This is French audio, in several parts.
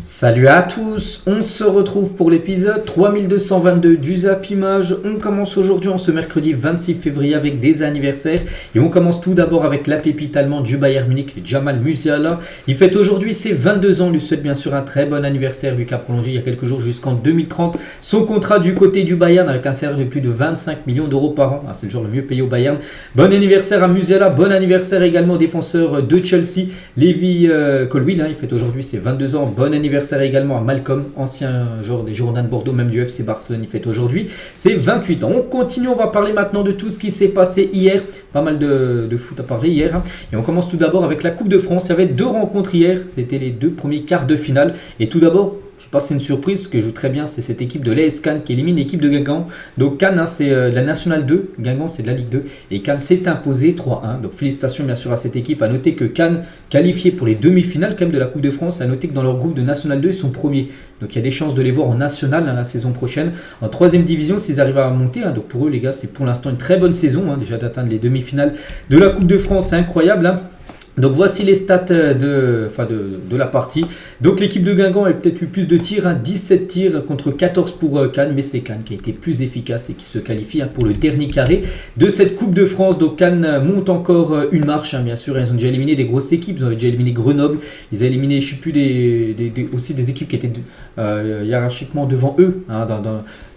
Salut à tous, on se retrouve pour l'épisode 3222 du Zap Image. On commence aujourd'hui en ce mercredi 26 février avec des anniversaires. Et on commence tout d'abord avec la pépite allemande du Bayern Munich, Jamal Musiala. Il fête aujourd'hui ses 22 ans, lui souhaite bien sûr un très bon anniversaire vu qu'a prolongé il y a quelques jours jusqu'en 2030 son contrat du côté du Bayern avec un salaire de plus de 25 millions d'euros par an. C'est le joueur le mieux payé au Bayern. Bon anniversaire à Musiala, bon anniversaire également au défenseur de Chelsea, Levi Colwill. Il fête aujourd'hui ses 22 ans, bon anniversaire également à Malcolm, ancien joueur des Girondins de Bordeaux, même du FC Barcelone, il fête aujourd'hui c'est 28 ans. On continue, on va parler maintenant de tout ce qui s'est passé hier, pas mal de foot à parler hier, et on commence tout d'abord avec la Coupe de France. Il y avait deux rencontres hier, c'était les deux premiers quarts de finale, et tout d'abord, je ne sais pas si c'est une surprise, ce que joue très bien, c'est cette équipe de l'AS Cannes qui élimine l'équipe de Guingamp. Donc Cannes, c'est de la Nationale 2, Guingamp c'est de la Ligue 2, et Cannes s'est imposé 3-1. Donc félicitations bien sûr à cette équipe. À noter que Cannes, qualifié pour les demi-finales quand même de la Coupe de France, à noter que dans leur groupe de Nationale 2, ils sont premiers. Donc il y a des chances de les voir en National la saison prochaine. En troisième division, s'ils arrivent à monter, donc pour eux les gars, c'est pour l'instant une très bonne saison, déjà d'atteindre les demi-finales de la Coupe de France, c'est incroyable. Donc voici les stats de la partie. Donc l'équipe de Guingamp a peut-être eu plus de tirs, 17 tirs contre 14 pour Cannes, mais c'est Cannes qui a été plus efficace et qui se qualifie pour le dernier carré de cette Coupe de France. Donc Cannes monte encore une marche, bien sûr. Ils ont déjà éliminé des grosses équipes, ils ont déjà éliminé Grenoble, ils ont éliminé, je ne sais plus, aussi des équipes qui étaient hiérarchiquement devant eux.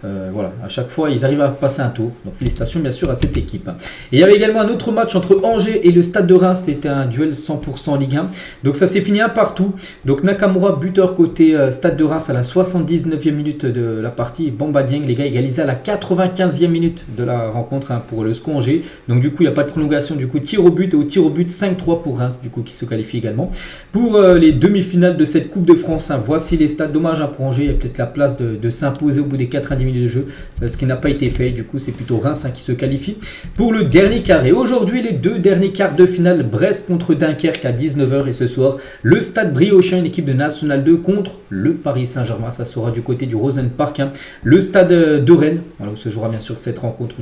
Voilà, à chaque fois ils arrivent à passer un tour. Donc félicitations bien sûr à cette équipe. Et il y avait également un autre match entre Angers et le Stade de Reims, c'était un duel 100% Ligue 1. Donc ça s'est fini un partout. Donc Nakamura buteur côté Stade de Reims à la 79e minute de la partie. Bamba Dieng, les gars, égalisé à la 95e minute de la rencontre pour le SCO Angers. Donc du coup il n'y a pas de prolongation, du coup tir au but, et au tir au but 5-3 pour Reims, du coup qui se qualifie également pour les demi-finales de cette Coupe de France. Voici les stats. Dommage pour Angers, il y a peut-être la place de s'imposer au bout des 90 minutes de jeu, ce qui n'a pas été fait. Du coup c'est plutôt Reims qui se qualifie pour le dernier carré. Aujourd'hui les deux derniers quarts de finale, Brest contre Dunkerque à 19h, et ce soir le Stade Briochin, une équipe de National 2 contre le Paris Saint-Germain. Ça sera du côté du Rosenpark, le Stade de Rennes, où se jouera bien sûr cette rencontre.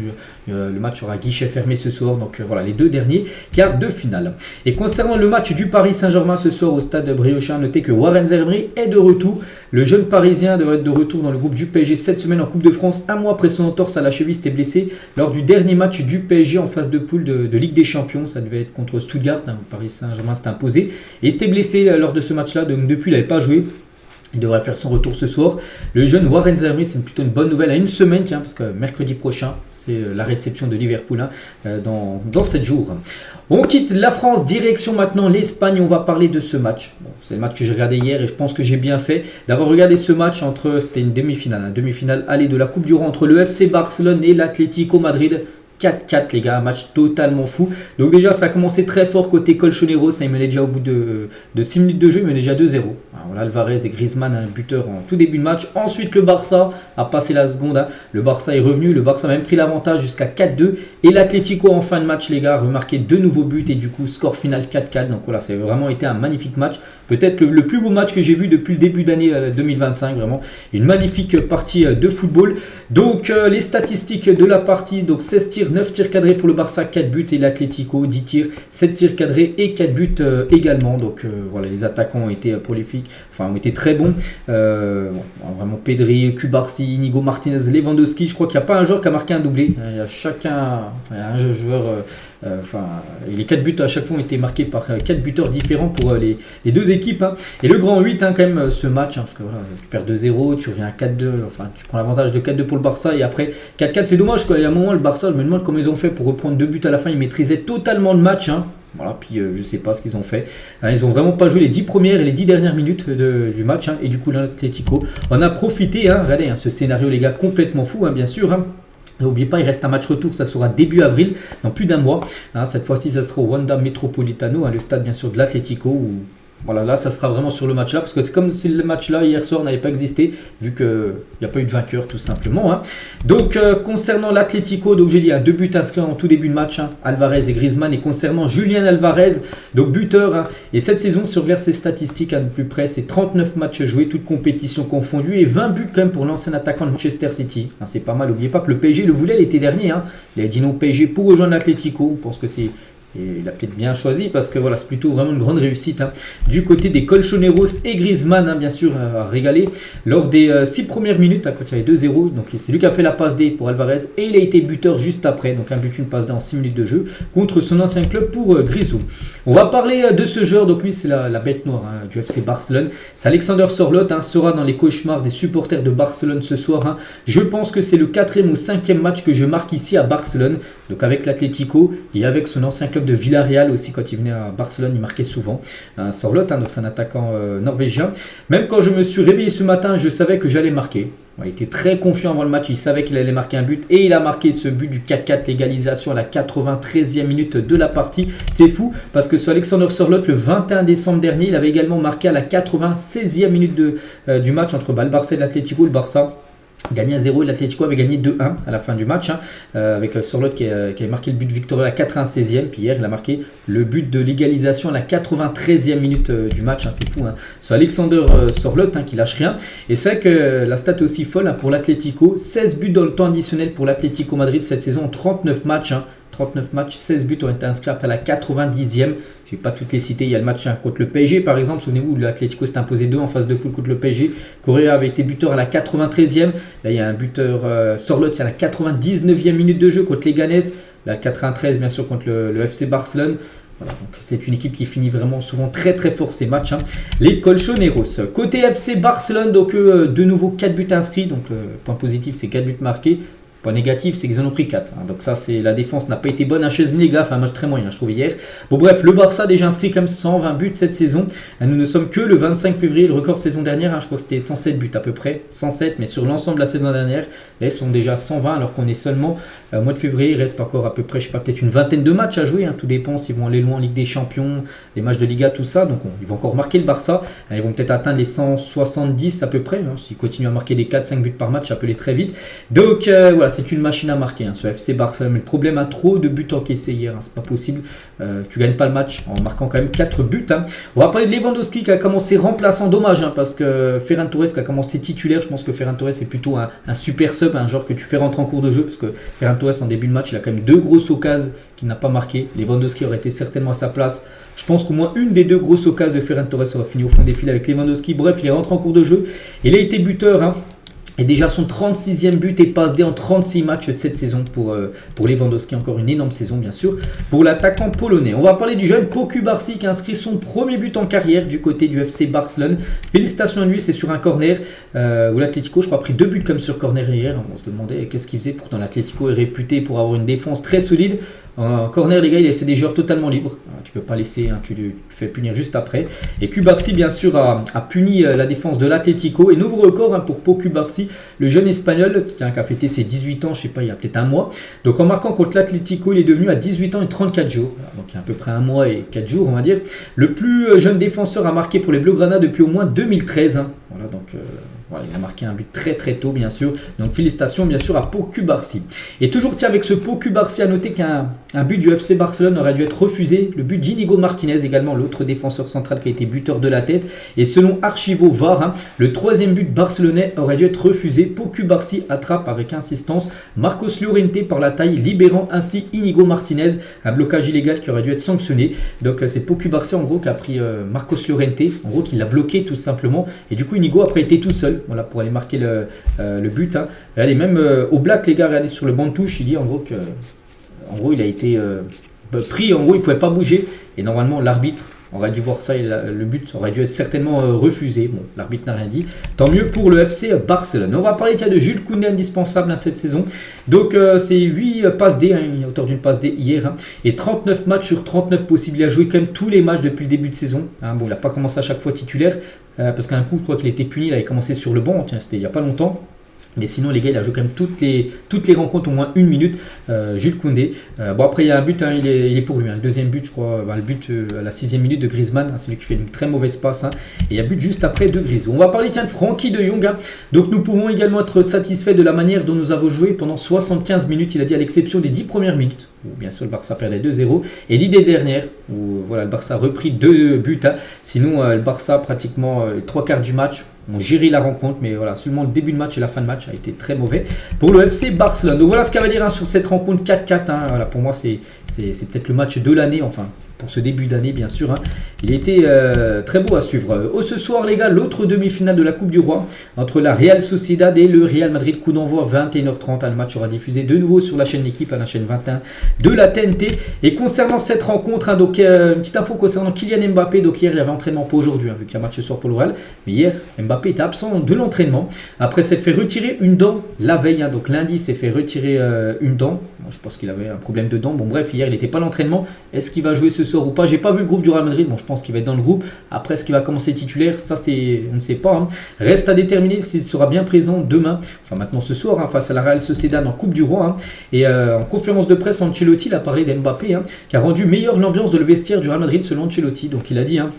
Le match sera guichet fermé ce soir. Donc voilà les deux derniers quarts de finale. Et concernant le match du Paris Saint-Germain ce soir au Stade Briochin, notez que Warren Zaïre est de retour. Le jeune Parisien devrait être de retour dans le groupe du PSG cette semaine en Coupe de France, un mois après son entorse à la cheville. S'était blessé lors du dernier match du PSG en phase de poule de Ligue des Champions. Ça devait être contre Stuttgart, Paris Saint-Germain s'est imposé, et il s'était blessé lors de ce match-là, donc depuis il n'avait pas joué. Il devrait faire son retour ce soir. Le jeune Warren Zaïre, c'est plutôt une bonne nouvelle à une semaine, parce que mercredi prochain, c'est la réception de Liverpool dans 7 jours. On quitte la France, direction maintenant l'Espagne. On va parler de ce match. C'est le match que j'ai regardé hier et je pense que j'ai bien fait d'avoir regardé ce match c'était une demi-finale, demi-finale aller de la Coupe du Roi entre le FC Barcelone et l'Atlético Madrid. 4-4 les gars, un match totalement fou. Donc déjà ça a commencé très fort côté Colchonero, ça il menait déjà au bout de 6 minutes de jeu, il menait déjà 2-0. Voilà, Alvarez et Griezmann, un buteur en tout début de match. Ensuite le Barça a passé la seconde, le Barça est revenu, le Barça a même pris l'avantage jusqu'à 4-2. Et l'Atlético en fin de match les gars a remarqué 2 nouveaux buts et du coup score final 4-4. Donc voilà, ça a vraiment été un magnifique match. Peut-être le plus beau match que j'ai vu depuis le début d'année 2025, vraiment une magnifique partie de football. Donc les statistiques de la partie, donc 16 tirs, 9 tirs cadrés pour le Barça, 4 buts, et l'Atlético 10 tirs, 7 tirs cadrés et 4 buts également. Donc voilà, les attaquants ont été prolifiques, ont été très bons. Vraiment Pedri, Cubarsí, Inigo Martinez, Lewandowski. Je crois qu'il n'y a pas un joueur qui a marqué un doublé. Il y a un joueur. Les 4 buts à chaque fois ont été marqués par 4 buteurs différents pour les deux équipes. Et le grand 8 quand même ce match, parce que voilà, tu perds 2-0, tu reviens à 4-2, tu prends l'avantage de 4-2 pour le Barça et après 4-4. C'est dommage quoi. Il y a un moment le Barça, je me demande comment ils ont fait pour reprendre 2 buts à la fin. Ils maîtrisaient totalement le match. Voilà, puis je sais pas ce qu'ils ont fait. Ils ont vraiment pas joué les 10 premières et les 10 dernières minutes du match. Et du coup l'Atlético en a profité. Regardez ce scénario les gars, complètement fou bien sûr. N'oubliez pas, il reste un match retour, ça sera début avril, dans plus d'un mois. Cette fois-ci, ça sera au Wanda Metropolitano, le stade bien sûr de l'Atlético, où voilà, là, ça sera vraiment sur le match-là, parce que c'est comme si le match-là, hier soir, n'avait pas existé, vu qu'il n'y a pas eu de vainqueur, tout simplement. Donc, concernant l'Atlético, donc j'ai dit, 2 buts inscrits en tout début de match, Alvarez et Griezmann. Et concernant Julián Alvarez, donc buteur, et cette saison, si on regarde ses statistiques de plus près, c'est 39 matchs joués, toutes compétitions confondues, et 20 buts quand même pour l'ancien attaquant de Manchester City. C'est pas mal, n'oubliez pas que le PSG le voulait l'été dernier. Il a dit non au PSG pour rejoindre l'Atlético. On pense que c'est Et il a peut-être bien choisi parce que voilà, c'est plutôt vraiment une grande réussite du côté des Colchoneros et Griezmann, bien sûr, a régalé lors des 6 premières minutes quand il y avait 2-0. Donc c'est lui qui a fait la passe D pour Alvarez et il a été buteur juste après. Donc un but, une passe D en 6 minutes de jeu contre son ancien club pour Grisou. On va parler de ce joueur, donc lui c'est la bête noire du FC Barcelone. C'est Alexander Sørloth, sera dans les cauchemars des supporters de Barcelone ce soir. Je pense que c'est le 4e ou 5e match que je marque ici à Barcelone. Donc avec l'Atlético et avec son ancien club de Villarreal aussi, quand il venait à Barcelone, il marquait souvent. Sørloth, donc c'est un attaquant norvégien. Même quand je me suis réveillé ce matin, je savais que j'allais marquer. Il était très confiant avant le match, il savait qu'il allait marquer un but et il a marqué ce but du 4-4, l'égalisation à la 93e minute de la partie. C'est fou parce que ce Alexander Sørloth, le 21 décembre dernier, il avait également marqué à la 96e minute du match entre le Barça et l'Atlético. Le Barça gagné 1-0 et l'Atlético avait gagné 2-1 à la fin du match avec Sørloth qui avait marqué le but victorieux à la 96e. Puis hier il a marqué le but de l'égalisation à la 93e minute du match. C'est fou. Ce Alexander Sørloth qui lâche rien. Et c'est vrai que la stat est aussi folle pour l'Atlético. 16 buts dans le temps additionnel pour l'Atlético Madrid cette saison en 39 matchs. 39 matchs, 16 buts ont été inscrits à la 90e. Je ne vais pas toutes les citer. Il y a le match contre le PSG par exemple. Souvenez-vous, l'Atlético s'est imposé 2 en phase de poule contre le PSG. Correa avait été buteur à la 93e. Là, il y a un buteur Sørloth à la 99e minute de jeu contre les Leganés. La 93 bien sûr contre le FC Barcelone. Voilà, donc c'est une équipe qui finit vraiment souvent très très fort ces matchs. Les Colchoneros. Côté FC Barcelone, donc de nouveau 4 buts inscrits. Donc point positif, c'est 4 buts marqués. Point négatif, c'est qu'ils en ont pris 4. Donc ça, c'est la défense n'a pas été bonne à Chesney, gaffe, un match très moyen, je trouve, hier. Bon bref, le Barça a déjà inscrit comme 120 buts cette saison. Nous ne sommes que le 25 février, le record saison dernière, je crois que c'était 107 buts à peu près. 107, mais sur l'ensemble de la saison dernière, là, ils sont déjà 120, alors qu'on est seulement au mois de février. Il reste encore à peu près, je sais pas, peut-être une vingtaine de matchs à jouer. Tout dépend s'ils vont aller loin en Ligue des Champions, les matchs de Liga, tout ça. Donc ils vont encore marquer le Barça. Ils vont peut-être atteindre les 170 à peu près. S'ils continuent à marquer des 4-5 buts par match, ça peut aller très vite. Donc voilà, c'est une machine à marquer, ce FC Barcelone. Mais le problème a trop de buts encaissés hier, c'est pas possible. Tu gagnes pas le match en marquant quand même 4 buts. On va parler de Lewandowski qui a commencé remplaçant, dommage parce que Ferran Torres qui a commencé titulaire. Je pense que Ferran Torres est plutôt un super sub, un genre que tu fais rentrer en cours de jeu, parce que Ferran Torres en début de match il a quand même 2 grosses occasions qu'il n'a pas marqué. Lewandowski aurait été certainement à sa place. Je pense qu'au moins une des 2 grosses occasions de Ferran Torres aurait fini au fond des fils avec Lewandowski. Bref, il est rentré en cours de jeu. Il a été buteur. Et déjà son 36e but et passe D en 36 matchs cette saison pour Lewandowski. Encore une énorme saison bien sûr pour l'attaquant polonais. On va parler du jeune Pau Cubarsí qui a inscrit son premier but en carrière du côté du FC Barcelone. Félicitations à lui, c'est sur un corner où l'Atlético, je crois, a pris 2 buts comme sur corner hier. On se demandait qu'est-ce qu'il faisait. Pourtant l'Atlético est réputé pour avoir une défense très solide. En corner, les gars, il laissait des joueurs totalement libres. Tu peux pas laisser, tu te fais punir juste après. Et Cubarsí, bien sûr, a puni la défense de l'Atlético. Et nouveau record pour Pau Cubarsí, le jeune espagnol qui a fêté ses 18 ans, je sais pas, il y a peut-être un mois. Donc en marquant contre l'Atlético, il est devenu à 18 ans et 34 jours. Donc il y a à peu près un mois et 4 jours, on va dire. Le plus jeune défenseur à marquer pour les Blaugrana depuis au moins 2013. Voilà, donc... Voilà, il a marqué un but très très tôt bien sûr. Donc félicitations bien sûr à Pau Cubarsí. Et toujours avec ce Pau Cubarsí, à noter qu'un but du FC Barcelone aurait dû être refusé. Le but d'Inigo Martinez également, l'autre défenseur central qui a été buteur de la tête. Et selon Archivo VAR, le 3e but barcelonais aurait dû être refusé. Pau Cubarsí attrape avec insistance Marcos Llorente par la taille, libérant ainsi Inigo Martinez. Un blocage illégal qui aurait dû être sanctionné. Donc c'est Pau Cubarsí en gros qui a pris Marcos Llorente, en gros qui l'a bloqué tout simplement. Et du coup Inigo après était tout seul. Voilà, pour aller marquer le but. Regardez, même au black, les gars, regardez sur le banc de touche, il dit en gros il a été pris, en gros, il ne pouvait pas bouger. Et normalement, l'arbitre aurait dû voir ça et le but aurait dû être certainement refusé. Bon, l'arbitre n'a rien dit. Tant mieux pour le FC Barcelone. On va parler de Jules Koundé, indispensable cette saison. Donc, c'est 8 passes D, il est auteur d'une passe D hier. Et 39 matchs sur 39 possibles. Il a joué quand même tous les matchs depuis le début de saison. Bon, il n'a pas commencé à chaque fois titulaire. Parce qu'un coup, je crois qu'il a été puni. Il avait commencé sur le banc. Tiens, c'était il n'y a pas longtemps. Mais sinon, les gars, il a joué quand même toutes les rencontres au moins 1 minute. Jules Koundé. Bon, après, il y a un but, il est pour lui. Le deuxième but, je crois, le but à la 6e minute de Griezmann. C'est lui qui fait une très mauvaise passe. Et il y a but juste après de Grisou. On va parler de Frenkie de Jong. Donc, nous pouvons également être satisfaits de la manière dont nous avons joué pendant 75 minutes. Il a dit à l'exception des 10 premières minutes, où bien sûr le Barça perdait 2-0. Et l'idée dernière, où voilà, le Barça a repris 2 buts. Sinon, le Barça, pratiquement 3 quarts du match, ont géré la rencontre, mais voilà, seulement le début de match et la fin de match a été très mauvais pour le FC Barcelone. Donc voilà ce qu'il va dire hein, sur cette rencontre 4-4. Hein. Voilà, pour moi, c'est peut-être le match de l'année, enfin. Pour ce début d'année, bien sûr. Hein. Il a été très beau à suivre. Ce soir, les gars, l'autre demi-finale de la Coupe du Roi entre la Real Sociedad et le Real Madrid. Coup d'envoi 21h30. Le match sera diffusé de nouveau sur la chaîne L'équipe, à la chaîne 21 de la TNT. Et concernant cette rencontre, hein, donc une petite info concernant Kylian Mbappé. Donc hier, il y avait entraînement, pas aujourd'hui, hein, vu qu'il y a un match ce soir pour le Real. Mais hier, Mbappé était absent de l'entraînement. Après s'être fait retirer une dent la veille. Hein, donc lundi, il s'est fait retirer une dent. Bon, je pense qu'il avait un problème de dent. Bon, bref, hier, il n'était pas à l'entraînement. Est-ce qu'il va jouer ce soir ou pas? J'ai pas vu le groupe du Real Madrid. Bon, je pense qu'il va être dans le groupe. Après, est-ce qu'il va commencer titulaire? Ça, on ne sait pas. Hein. Reste à déterminer s'il sera bien présent demain. Enfin, maintenant ce soir, hein, face à la Real Sociedad en Coupe du Roi. Hein. Et en conférence de presse, Ancelotti a parlé d'Mbappé, hein, qui a rendu meilleure l'ambiance de le vestiaire du Real Madrid selon Ancelotti. Donc, il a dit. Hein,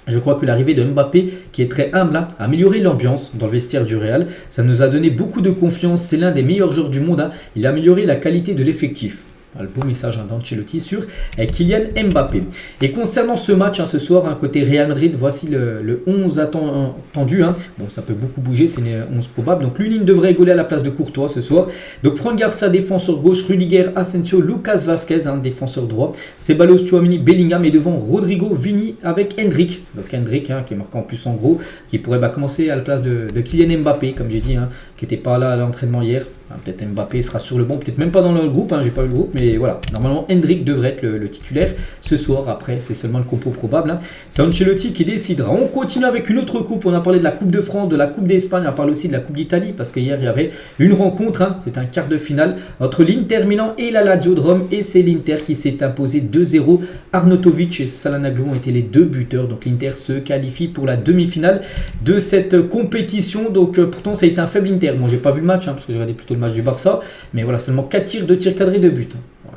je crois que l'arrivée de Mbappé, qui est très humble, hein, a amélioré l'ambiance dans le vestiaire du Real. Ça nous a donné beaucoup de confiance. C'est l'un des meilleurs joueurs du monde. Hein. Il a amélioré la qualité de l'effectif. Le beau message hein, d'Ancelotti sur Kylian Mbappé. Et concernant ce match, hein, ce soir, hein, côté Real Madrid, voici le 11 attendu. Hein. Bon, ça peut beaucoup bouger, c'est une 11 probable. Donc, l'une devrait rigoler à la place de Courtois ce soir. Donc, Fran Garça, défenseur gauche, Rudiger, Asensio, Lucas Vazquez, hein, défenseur droit, Ceballos, Tchouaméni, Bellingham et devant Rodrigo, Vini avec Endrick. Donc, Endrick, hein, qui est marqué en plus en gros, qui pourrait commencer à la place de Kylian Mbappé, comme j'ai dit, hein, qui n'était pas là à l'entraînement hier. Peut-être Mbappé sera sur le banc, peut-être même pas dans le groupe, hein, j'ai pas eu le groupe, mais voilà. Normalement, Endrick devrait être le titulaire ce soir. Après, c'est seulement le compo probable. Hein. C'est Ancelotti qui décidera. On continue avec une autre coupe. On a parlé de la Coupe de France, de la Coupe d'Espagne. On a parlé aussi de la Coupe d'Italie parce qu'hier, il y avait une rencontre. Hein. C'est un quart de finale entre l'Inter Milan et la Lazio de Rome. Et c'est l'Inter qui s'est imposé 2-0. Arnautovic et Çalhanoğlu ont été les deux buteurs. Donc l'Inter se qualifie pour la demi-finale de cette compétition. Donc pourtant, ça a été un faible Inter. Moi, j'ai pas vu le match hein, parce que j'ai regardé plutôt le match du Barça. Mais voilà, seulement 4 tirs, 2 tirs cadrés, 2 buts.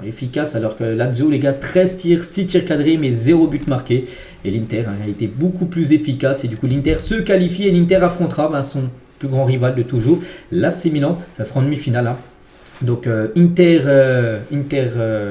Efficace, alors que Lazio, les gars, 13 tirs, 6 tirs cadrés, mais 0 but marqué. Et l'Inter hein, a été beaucoup plus efficace. Et du coup, l'Inter se qualifie et l'Inter affrontera son plus grand rival de toujours, l'AC Milan. Ça sera en demi-finale. Hein. Donc Inter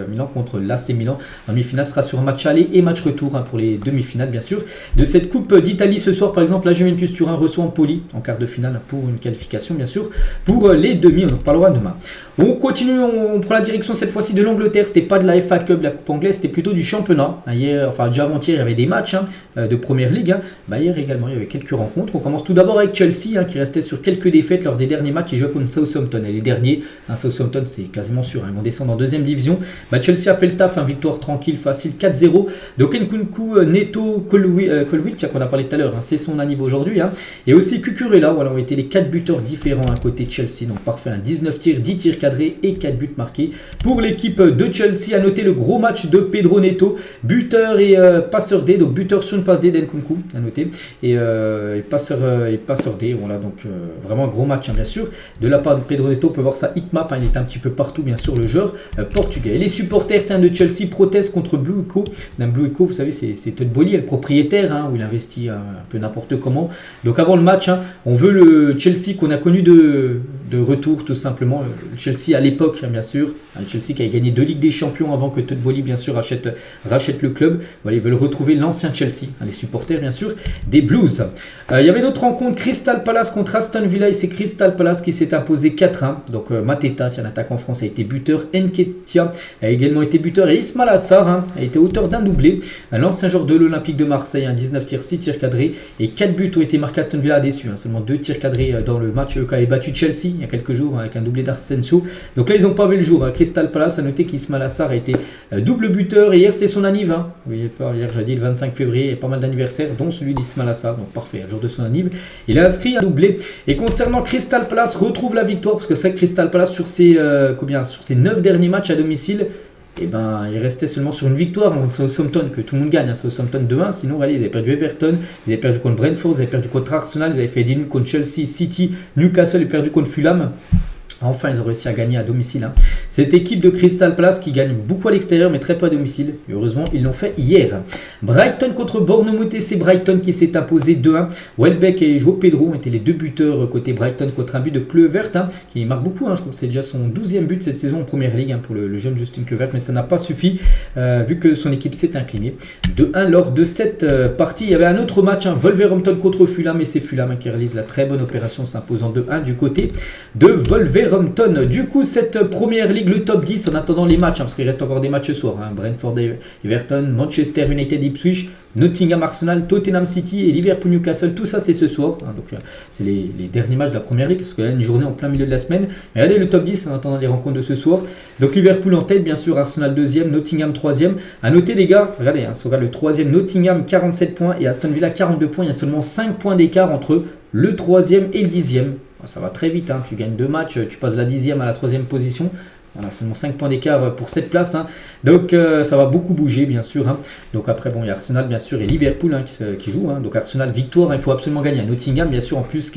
Milan contre l'AC Milan. En demi-finale sera sur un match aller et match retour hein, pour les demi-finales bien sûr. De cette Coupe d'Italie ce soir par exemple, la Juventus Turin reçoit Empoli en quart de finale pour une qualification bien sûr. Pour les demi, on en reparlera demain. On continue, on prend la direction cette fois-ci de l'Angleterre. C'était pas de la FA Cup, la Coupe anglaise, c'était plutôt du championnat. Hier, enfin déjà avant-hier, il y avait des matchs hein, de Première Ligue. Hein. Hier également, il y avait quelques rencontres. On commence tout d'abord avec Chelsea hein, qui restait sur quelques défaites lors des derniers matchs. Ils jouaient contre Southampton. Et les derniers, hein, Southampton, c'est quasiment sûr. Hein, ils vont descendre en deuxième division. Chelsea a fait le taf, hein, victoire tranquille, facile, 4-0. Donc Nkunku, Neto, Colwill, qu'on a parlé tout à l'heure, hein, c'est son anniv aujourd'hui. Hein. Et aussi Cucurella, voilà, ont été les 4 buteurs différents à côté de Chelsea. Donc parfait, hein, 19 tirs, 10 tirs cadrés et 4 buts marqués. Pour l'équipe de Chelsea, à noter le gros match de Pedro Neto, buteur et passeur D. Donc buteur sur une passe D d'Nkunku, à noter. Et passeur D. Voilà, donc vraiment un gros match, hein, bien sûr. De la part de Pedro Neto, on peut voir sa hitmap. Hein, il est un petit peu partout, bien sûr, le joueur portugais. Et les supporters de Chelsea protestent contre Blue Echo. Blue Echo, vous savez, c'est Todd Boehly, le propriétaire, hein, où il investit un peu n'importe comment. Donc avant le match, hein, on veut le Chelsea qu'on a connu de retour, tout simplement. Le Chelsea à l'époque, hein, bien sûr. Le Chelsea qui a gagné 2 Ligues des Champions avant que Todd Boehly, bien sûr, rachète le club. Voilà, ils veulent retrouver l'ancien Chelsea, hein, les supporters, bien sûr, des Blues. Il y avait d'autres rencontres. Crystal Palace contre Aston Villa et c'est Crystal Palace qui s'est imposé 4-1. Donc Mateta, l'attaquant français, a été buteur. Nketiah a également été buteur et Ismail Assar hein, a été auteur d'un doublé. L'ancien joueur de l'Olympique de Marseille, 19 tirs, 6 tirs cadrés et 4 buts ont été marqués. Aston Villa a déçu, hein, seulement 2 tirs cadrés dans le match qui avait battu Chelsea il y a quelques jours hein, avec un doublé d'Asensio. Donc là ils n'ont pas vu le jour. Hein. Crystal Palace a noté qu'Ismail Assar a été double buteur et hier c'était son anniv. Hein. Oui, hier j'ai dit le 25 février, il y a pas mal d'anniversaires dont celui d'Ismail Assar. Donc parfait, le jour de son anniv. Il a inscrit un doublé. Et concernant Crystal Palace, retrouve la victoire parce que c'est vrai que Crystal Palace sur ses 9 derniers matchs à domicile, et il restait seulement sur une victoire contre Southampton, que tout le monde gagne, hein, Southampton 2-1, sinon allez, ils avaient perdu Everton, ils avaient perdu contre Brentford, ils avaient perdu contre Arsenal, ils avaient fait des nuls contre Chelsea, City, Newcastle, ils avaient perdu contre Fulham. Enfin, ils ont réussi à gagner à domicile. Cette équipe de Crystal Palace qui gagne beaucoup à l'extérieur mais très peu à domicile. Et heureusement, ils l'ont fait hier. Brighton contre Bournemouth et c'est Brighton qui s'est imposé 2-1. Welbeck et João Pedro ont été les deux buteurs côté Brighton contre un but de Kluivert qui marque beaucoup. Je crois que c'est déjà son 12e but cette saison en Première Ligue pour le jeune Justin Kluivert. Mais ça n'a pas suffi vu que son équipe s'est inclinée 2-1 lors de cette partie. Il y avait un autre match, Wolverhampton contre Fulham. Et c'est Fulham qui réalise la très bonne opération s'imposant 2-1 du côté de Wolverhampton. Du coup, cette Première Ligue, le top 10 en attendant les matchs, parce qu'il reste encore des matchs ce soir. Brentford, Everton, Manchester United, Ipswich, Nottingham, Arsenal, Tottenham City et Liverpool, Newcastle. Tout ça, c'est ce soir. Donc, c'est les derniers matchs de la Première Ligue, parce qu'il y a une journée en plein milieu de la semaine. Mais regardez le top 10 en attendant les rencontres de ce soir. Donc, Liverpool en tête, bien sûr, Arsenal 2e, Nottingham 3e. À noter, les gars, regardez, si on regarde le 3e, Nottingham 47 points et Aston Villa 42 points. Il y a seulement 5 points d'écart entre le 3e et le 10e. Ça va très vite, tu gagnes 2 matchs, tu passes de la 10e à la 3e position. Voilà, seulement 5 points d'écart pour cette place. Donc ça va beaucoup bouger, bien sûr. Donc après, il y a Arsenal, bien sûr, et Liverpool qui jouent. Donc Arsenal, victoire, il faut absolument gagner. À Nottingham, bien sûr, en plus,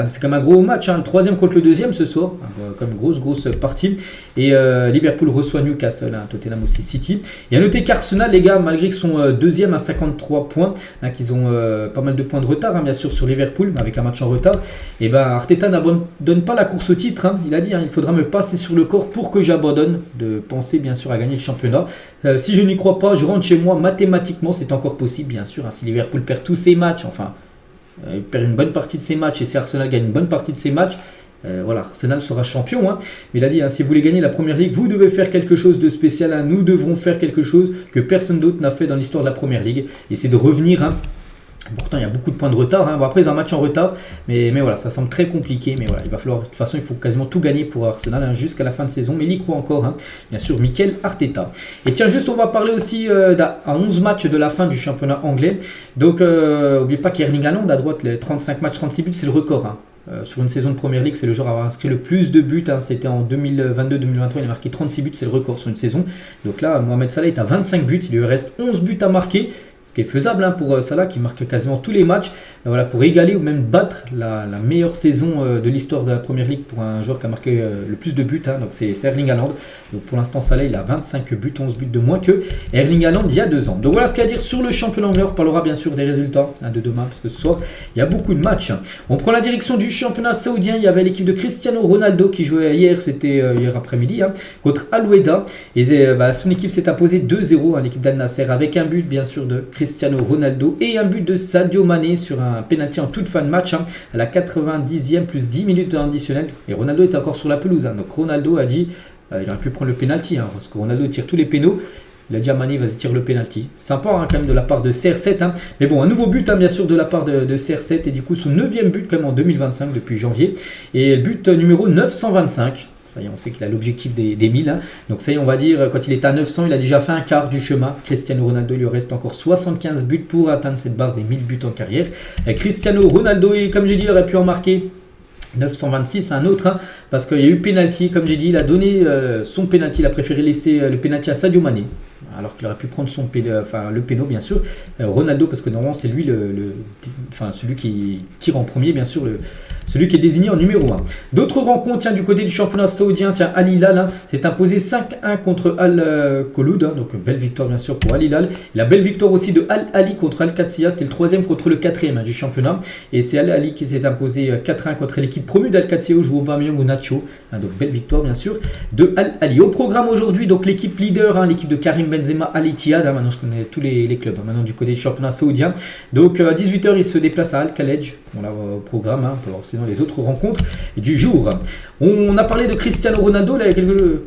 c'est comme un gros match. Le 3e contre le 2e ce soir. Comme grosse partie. Et Liverpool reçoit Newcastle, Tottenham aussi City. Et à noter qu'Arsenal, les gars, malgré qu'ils sont 2e à 53 points, qu'ils ont pas mal de points de retard, bien sûr, sur Liverpool, avec un match en retard, et Arteta n'abandonne pas la course au titre. Il a dit, il faudra me passer sur le corps pour que j'abandonne de penser, bien sûr, à gagner le championnat. Si je n'y crois pas, je rentre chez moi. Mathématiquement, c'est encore possible, bien sûr. Si Liverpool perd tous ses matchs, il perd une bonne partie de ses matchs, et si Arsenal gagne une bonne partie de ses matchs, Arsenal sera champion. Mais il a dit, si vous voulez gagner la Première Ligue, vous devez faire quelque chose de spécial. Nous devrons faire quelque chose que personne d'autre n'a fait dans l'histoire de la Première Ligue. Et c'est de revenir. Pourtant, il y a beaucoup de points de retard. Après, ils ont un match en retard. Mais voilà, ça semble très compliqué. Mais voilà, il va falloir. De toute façon, il faut quasiment tout gagner pour Arsenal jusqu'à la fin de saison. Mais il y croit encore. Bien sûr, Mikel Arteta. Et tiens, juste, on va parler aussi à 11 matchs de la fin du championnat anglais. Donc, n'oubliez pas qu'Erling Haaland, à droite, les 35 matchs, 36 buts, c'est le record. Sur une saison de Première Ligue, c'est le joueur à avoir inscrit le plus de buts. C'était en 2022-2023, il a marqué 36 buts, c'est le record sur une saison. Donc là, Mohamed Salah est à 25 buts, il lui reste 11 buts à marquer. Ce qui est faisable pour Salah qui marque quasiment tous les matchs. Pour égaler ou même battre la meilleure saison de l'histoire de la Première Ligue pour un joueur qui a marqué le plus de buts. Donc c'est Erling Haaland. Donc pour l'instant, Salah il a 25 buts, 11 buts de moins que Erling Haaland il y a 2 ans. Donc voilà ce qu'il y a à dire sur le championnat anglais. On reparlera bien sûr des résultats de demain parce que ce soir il y a beaucoup de matchs. On prend la direction du championnat saoudien. Il y avait l'équipe de Cristiano Ronaldo qui jouait hier, c'était hier après-midi, contre Al Wahda. Et son équipe s'est imposée 2-0, l'équipe d'Al Nasser, avec un but bien sûr de Cristiano Ronaldo et un but de Sadio Mané sur un pénalty en toute fin de match à la 90e plus 10 minutes additionnelles. Et Ronaldo était encore sur la pelouse. Donc Ronaldo a dit il aurait pu prendre le pénalty parce que Ronaldo tire tous les pénaux. Il a dit à Mané, vas-y, tire le pénalty. Sympa quand même de la part de CR7. Mais bon, un nouveau but bien sûr de la part de CR7 et du coup son 9e but quand même en 2025 depuis janvier. Et le but numéro 925. Ça y est, on sait qu'il a l'objectif des 1000. Donc ça y est, on va dire, quand il est à 900, il a déjà fait un quart du chemin. Cristiano Ronaldo, il lui reste encore 75 buts pour atteindre cette barre des 1000 buts en carrière. Et Cristiano Ronaldo, comme j'ai dit, il aurait pu en marquer 926, un autre, parce qu'il y a eu penalty, comme j'ai dit, il a donné son penalty, il a préféré laisser le penalty à Sadio Mané. Alors qu'il aurait pu prendre le péno bien sûr. Ronaldo, parce que normalement c'est lui celui qui tire en premier, bien sûr, celui qui est désigné en numéro 1. D'autres rencontres du côté du championnat saoudien. Al Hilal s'est imposé 5-1 contre Al Kholoud. Donc belle victoire bien sûr pour Al Hilal. La belle victoire aussi de Al Ahly contre Al Qadsiya. C'était le 3e contre le 4e du championnat. Et c'est Al Ahly qui s'est imposé 4-1 contre l'équipe promue d'Al Qadsiya où joue Aubameyang ou Nacho. Donc belle victoire bien sûr de Al Ahly. Au programme aujourd'hui, donc l'équipe leader, l'équipe de Karim Benzema Al Ittihad. Maintenant je connais tous les clubs maintenant du côté du championnat saoudien. Donc à 18h il se déplace à Al Khalej. On l'a au programme, on peut voir sinon les autres rencontres du jour. On a parlé de Cristiano Ronaldo là, il y a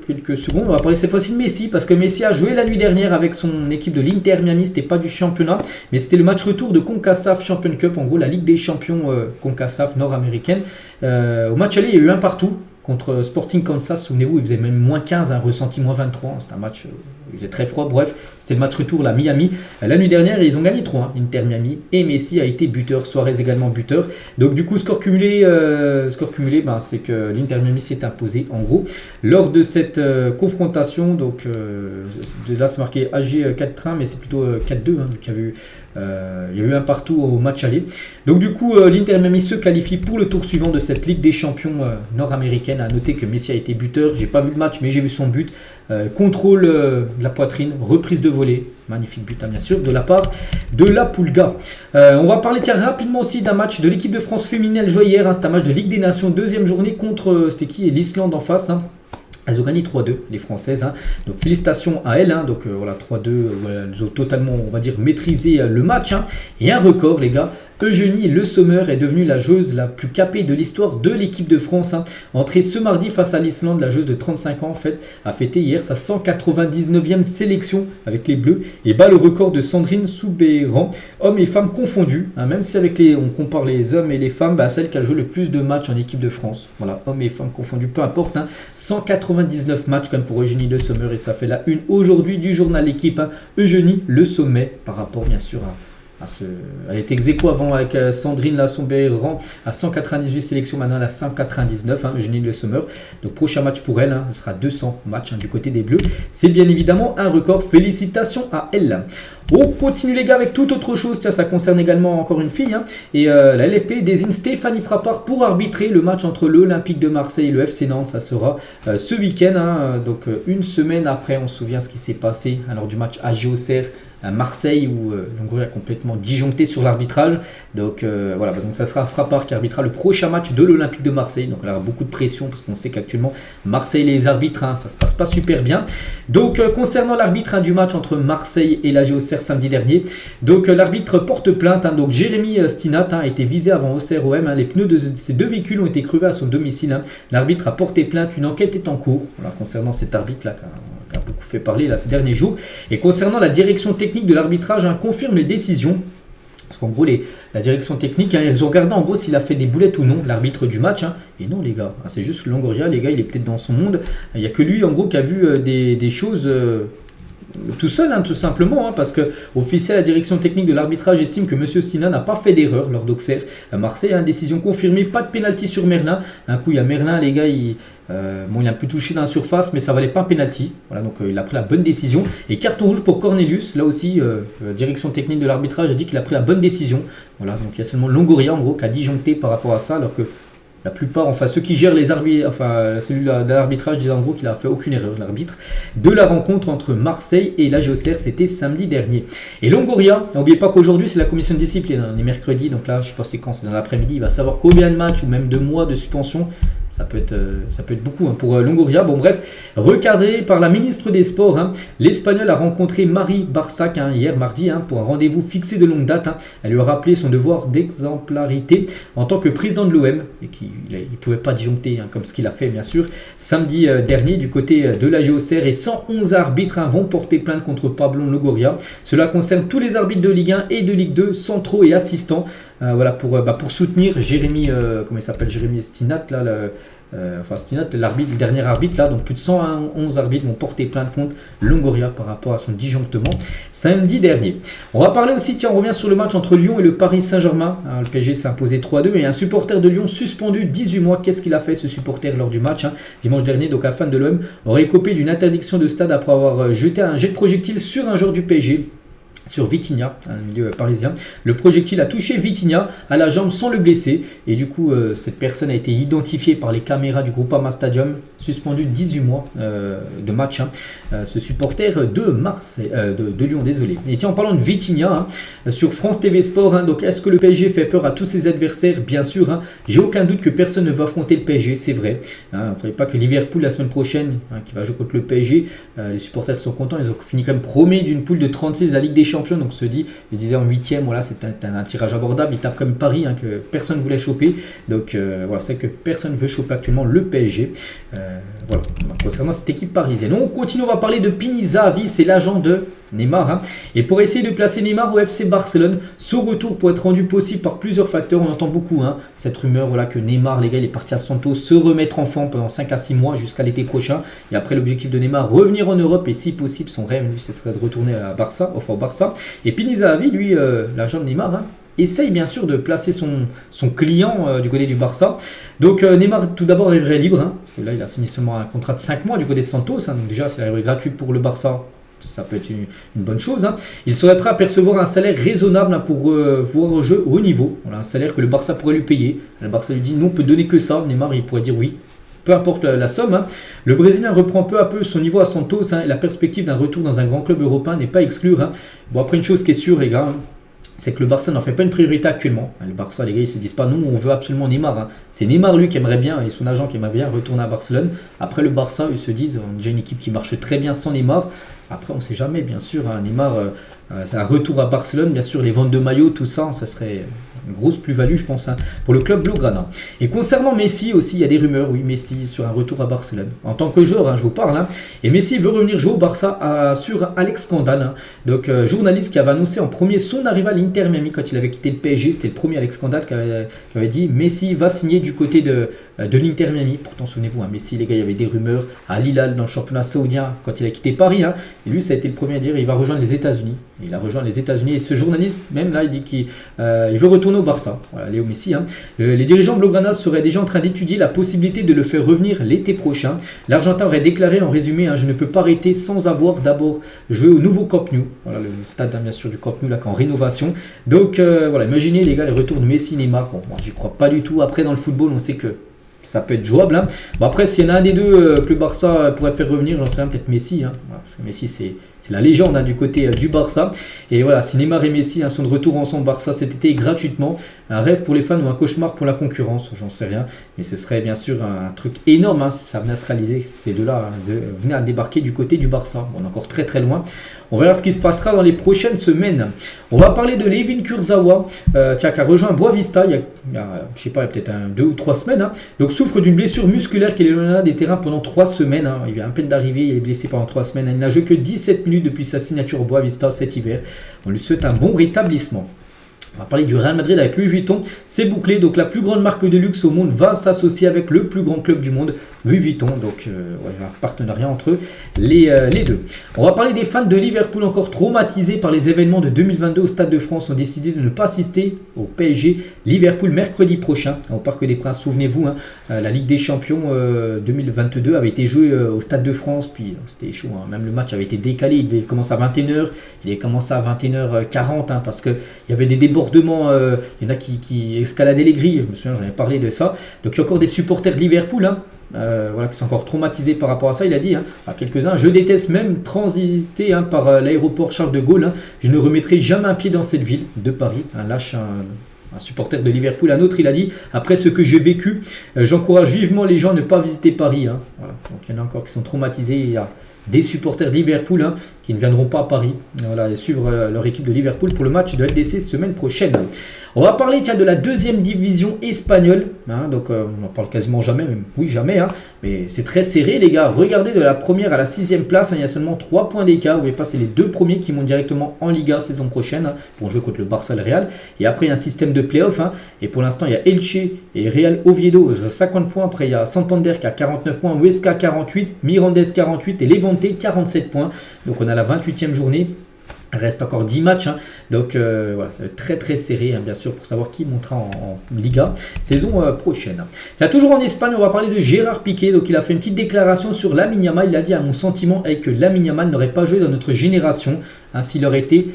quelques secondes. On va parler cette fois-ci de Messi parce que Messi a joué la nuit dernière avec son équipe de l'Inter Miami. C'était pas du championnat mais c'était le match retour de CONCACAF Champions Cup, en gros la Ligue des champions CONCACAF nord-américaine. Au match aller il y a eu un partout contre Sporting Kansas. Souvenez-vous, il faisait même moins 15, ressenti moins 23. C'était un match il faisait très froid. Bref, c'était le match retour là, Miami. La nuit dernière, ils ont gagné 3-1, Inter Miami. Et Messi a été buteur, Suarez également buteur. Donc du coup, score cumulé, c'est que l'Inter Miami s'est imposé en gros. Lors de cette confrontation, donc là c'est marqué AG 4-1, mais c'est plutôt 4-2, hein, vu qu'il y a eu un partout au match aller. Donc du coup, l'Inter Miami se qualifie pour le tour suivant de cette Ligue des Champions nord-américaine. À noter que Messi a été buteur. J'ai pas vu le match, mais j'ai vu son but. Contrôle de la poitrine, reprise de volée. Magnifique but, hein, bien sûr, de la part de la Pulga. On va parler rapidement aussi d'un match de l'équipe de France féminine. Elle jouait hier, hein, c'est un match de Ligue des Nations, deuxième journée contre, c'était qui? L'Islande en face. Hein. Elles ont gagné 3-2, les Françaises. Hein. Donc félicitations à elles. Hein. Donc voilà, 3-2, elles ont totalement, on va dire, maîtrisé le match. Hein. Et un record, les gars. Eugénie Le Sommer est devenue la joueuse la plus capée de l'histoire de l'équipe de France. Hein. Entrée ce mardi face à l'Islande, la joueuse de 35 ans en fait, a fêté hier sa 199e sélection avec les Bleus et bat le record de Sandrine Soubeyran, hommes et femmes confondus. Hein. Même si on compare les hommes et les femmes, celle qui a joué le plus de matchs en équipe de France. Voilà, hommes et femmes confondus, peu importe. Hein. 199 matchs quand même pour Eugénie Le Sommer et ça fait la une aujourd'hui du journal L'équipe. Hein. Eugénie Le Sommet par rapport bien sûr à elle était ex-aequo avant avec Sandrine Soubeyran à 198 sélections, maintenant elle a 199, hein, Eugénie Le Sommer. Donc prochain match pour elle, hein, ce sera 200 matchs, hein, du côté des Bleus. C'est bien évidemment un record, félicitations à elle. On continue les gars avec toute autre chose, tiens, ça concerne également encore une fille. Hein, et la LFP désigne Stéphanie Frappart pour arbitrer le match entre l'Olympique de Marseille et le FC Nantes. Ça sera ce week-end, hein, donc une semaine après, on se souvient ce qui s'est passé lors du match AG Auxerre à Marseille où Longoria a complètement disjoncté sur l'arbitrage. Donc voilà, donc ça sera Frappart qui arbitrera le prochain match de l'Olympique de Marseille. Donc elle aura beaucoup de pression parce qu'on sait qu'actuellement Marseille les arbitres, hein, ça se passe pas super bien. Donc concernant l'arbitre, hein, du match entre Marseille et l'AG Auxerre samedi dernier, donc l'arbitre porte plainte. Hein, donc Jérémy Stinat, hein, a été visé avant Auxerre OM. Hein, les pneus de ces deux véhicules ont été crevés à son domicile. Hein. L'arbitre a porté plainte. Une enquête est en cours. Voilà, concernant cet arbitre là qui a beaucoup fait parler là, ces derniers jours. Et concernant la direction technique de l'arbitrage, hein, confirme les décisions. Parce qu'en gros, la direction technique, hein, ils ont regardé en gros s'il a fait des boulettes ou non, l'arbitre du match. Hein. Et non, les gars, c'est juste Longoria, les gars, il est peut-être dans son monde. Il n'y a que lui, en gros, qui a vu des choses tout seul, hein, tout simplement. Hein, parce que officiel, la direction technique de l'arbitrage estime que M. Stina n'a pas fait d'erreur lors d'Auxerre. Marseille, hein, décision confirmée, pas de pénalty sur Merlin. Un coup, il y a Merlin, les gars, il a pu toucher dans la surface, mais ça valait pas un penalty. Voilà, donc il a pris la bonne décision. Et carton rouge pour Cornelius. Là aussi, direction technique de l'arbitrage a dit qu'il a pris la bonne décision. Voilà, donc il y a seulement Longoria en gros qui a disjoncté par rapport à ça, alors que la plupart, enfin ceux qui gèrent les arbitres, enfin la cellule de l'arbitrage disent en gros qu'il a fait aucune erreur, l'arbitre de la rencontre entre Marseille et l'AG Auxerre, c'était samedi dernier. Et Longoria, n'oubliez pas qu'aujourd'hui c'est la commission de discipline, on est mercredi, donc là je pense que c'est quand, c'est dans l'après-midi, il va savoir combien de matchs ou même de mois de suspension. Ça peut être beaucoup, hein, pour Longoria. Bon bref, recadré par la ministre des Sports, hein, l'Espagnol a rencontré Marie Barsac, hein, hier mardi, hein, pour un rendez-vous fixé de longue date. Hein. Elle lui a rappelé son devoir d'exemplarité en tant que président de l'OM et qu'il ne pouvait pas disjoncter, hein, comme ce qu'il a fait bien sûr samedi dernier du côté de l'AG Auxerre. Et 111 arbitres, hein, vont porter plainte contre Pablo Longoria. Cela concerne tous les arbitres de Ligue 1 et de Ligue 2, centraux et assistants. Voilà, pour soutenir Jérémy, comment il s'appelle, Jérémy Stinat, là, Stinat, l'arbitre, le dernier arbitre, là, donc plus de 111 arbitres vont porter plainte contre Longoria par rapport à son disjonctement samedi dernier. On va parler aussi, tiens, on revient sur le match entre Lyon et le Paris Saint-Germain. Le PSG s'est imposé 3-2 et un supporter de Lyon suspendu 18 mois. Qu'est-ce qu'il a fait ce supporter lors du match, hein, dimanche dernier? Donc un fan de l'OM aurait écopé d'une interdiction de stade après avoir jeté un jet de projectile sur un joueur du PSG. Sur Vitinha, un milieu parisien. Le projectile a touché Vitinha à la jambe sans le blesser. Et du coup, cette personne a été identifiée par les caméras du Groupama Stadium, suspendu 18 mois de match. Hein. Ce supporter de Marseille, de Lyon, désolé. Et tiens, en parlant de Vitinha, hein, sur France TV Sport, hein, donc est-ce que le PSG fait peur à tous ses adversaires? Bien sûr, hein, j'ai aucun doute que personne ne va affronter le PSG, c'est vrai. Hein, ne croyez pas que Liverpool la semaine prochaine, hein, qui va jouer contre le PSG, les supporters sont contents. Ils ont fini comme premier d'une poule de 36 de la Ligue des Champions. Donc se dit, ils disaient en 8e, voilà, c'est un tirage abordable. Ils tapent comme Paris, hein, que personne ne voulait choper. Donc voilà, c'est que personne ne veut choper actuellement le PSG. Voilà, concernant cette équipe parisienne. On continue, on va parler de Pini Zahavi, c'est l'agent de Neymar. Hein. Et pour essayer de placer Neymar au FC Barcelone, ce retour pourrait être rendu possible par plusieurs facteurs. On entend beaucoup cette rumeur voilà, que Neymar, les gars, il est parti à Santos, se remettre en forme pendant 5 à 6 mois jusqu'à l'été prochain. Et après, l'objectif de Neymar, revenir en Europe. Et si possible, son rêve, lui, ce serait de retourner à Barça, au Barça. Et Pini Zahavi, lui, l'agent de Neymar, essaye bien sûr de placer son client du côté du Barça. Donc Neymar tout d'abord arriverait libre, parce que là il a signé seulement un contrat de 5 mois du côté de Santos, donc déjà s'il arriverait gratuit pour le Barça, ça peut être une bonne chose. Il serait prêt à percevoir un salaire raisonnable pour voir au jeu haut niveau, voilà, un salaire que le Barça pourrait lui payer. Le Barça lui dit non, on peut donner que ça, Neymar il pourrait dire oui. Peu importe la somme, le Brésilien reprend peu à peu son niveau à Santos, et la perspective d'un retour dans un grand club européen n'est pas à exclure. Bon, après une chose qui est sûre les gars, c'est que le Barça n'en fait pas une priorité actuellement. Le Barça, les gars, ils se disent pas nous, on veut absolument Neymar. C'est Neymar, lui, qui aimerait bien, et son agent qui aimerait bien retourner à Barcelone. Après, le Barça, ils se disent, on a déjà une équipe qui marche très bien sans Neymar. Après, on ne sait jamais, bien sûr. Neymar, c'est un retour à Barcelone, bien sûr, les ventes de maillots, tout ça, ça serait une grosse plus-value, je pense, pour le club blaugrana. Et concernant Messi aussi, il y a des rumeurs, oui, Messi sur un retour à Barcelone. En tant que joueur, je vous parle. Et Messi veut revenir jouer au Barça sur Alex Scandal. Donc, journaliste qui avait annoncé en premier son arrivée à l'Inter Miami quand il avait quitté le PSG. C'était le premier Alex Scandal qui avait dit Messi va signer du côté de l'Inter Miami. Pourtant, souvenez-vous, Messi, les gars, il y avait des rumeurs à Hilal dans le championnat saoudien quand il a quitté Paris. Et lui, ça a été le premier à dire il va rejoindre les États-Unis. Il a rejoint les États-Unis et ce journaliste, même là, il dit qu'il veut retourner au Barça. Voilà, Léo Messi. Les dirigeants blaugrana seraient déjà en train d'étudier la possibilité de le faire revenir l'été prochain. L'Argentin aurait déclaré en résumé je ne peux pas arrêter sans avoir d'abord joué au nouveau Camp Nou. Voilà, le stade bien sûr du Camp Nou là, qui est en rénovation. Donc voilà, imaginez les gars, les retours de Messi, Neymar. Bon, moi j'y crois pas du tout. Après, dans le football, on sait que ça peut être jouable. Bon, après, s'il y en a un des deux que le Barça pourrait faire revenir, j'en sais un, peut-être Messi. Voilà, parce que Messi, c'est la légende du côté du Barça. Et voilà, si Neymar et Messi sont de retour ensemble Barça cet été gratuitement, un rêve pour les fans ou un cauchemar pour la concurrence, j'en sais rien. Mais ce serait bien sûr un truc énorme si ça venait à se réaliser, ces deux-là venaient à débarquer du côté du Barça. Bon, on est encore très très loin. On verra ce qui se passera dans les prochaines semaines. On va parler de Layvin Kurzawa, qui a rejoint Boavista il y a je sais pas, peut-être 2 ou 3 semaines. Donc souffre d'une blessure musculaire qui l'éloigna des terrains pendant 3 semaines. Il vient à peine d'arriver, il est blessé pendant 3 semaines. Il n'a joué que 17 minutes depuis sa signature au Boavista cet hiver. On lui souhaite un bon rétablissement. On va parler du Real Madrid avec Louis Vuitton. C'est bouclé, donc la plus grande marque de luxe au monde va s'associer avec le plus grand club du monde, Louis Vuitton. Donc il y a un partenariat entre les deux. On va parler des fans de Liverpool encore traumatisés par les événements de 2022 au Stade de France ont décidé de ne pas assister au PSG Liverpool mercredi prochain au Parc des Princes. Souvenez-vous, la Ligue des Champions 2022 avait été jouée au Stade de France, puis c'était chaud. Même le match avait été décalé, il devait commencer à 21h, il est commencé à 21h40 parce qu'il y avait des débordements. Il y en a qui escaladaient les grilles, je me souviens, j'en avais parlé de ça. Donc il y a encore des supporters de Liverpool voilà, qui sont encore traumatisés par rapport à ça. Il a dit à quelques-uns, je déteste même transiter par l'aéroport Charles de Gaulle. Je ne remettrai jamais un pied dans cette ville de Paris. Lâche un supporter de Liverpool. Un autre, il a dit, après ce que j'ai vécu, j'encourage vivement les gens à ne pas visiter Paris. Voilà. Donc il y en a encore qui sont traumatisés. Il y a des supporters de Liverpool qui ne viendront pas à Paris, voilà, et suivre leur équipe de Liverpool pour le match de LDC semaine prochaine. On va parler de la deuxième division espagnole, donc on n'en parle quasiment jamais, même oui jamais, mais c'est très serré les gars. Regardez, de la première à la 6e place, il y a seulement 3 points d'écart. Vous voyez pas, c'est les 2 premiers qui montent directement en Liga saison prochaine pour jouer contre le Barça et le Real. Et après il y a un système de play-off, et pour l'instant il y a Elche et Real Oviedo 50 points. Après il y a Santander qui a 49 points, Huesca 48, Mirandes 48 et Levante 47 points. Donc on a la 28e journée. Il reste encore 10 matchs, donc voilà, ça va être très très serré, bien sûr, pour savoir qui montera en Liga saison prochaine. Toujours en Espagne, on va parler de Gérard Piqué. Donc il a fait une petite déclaration sur Lamine Yamal. Il a dit, à mon sentiment est que Lamine Yamal n'aurait pas joué dans notre génération, s'il aurait été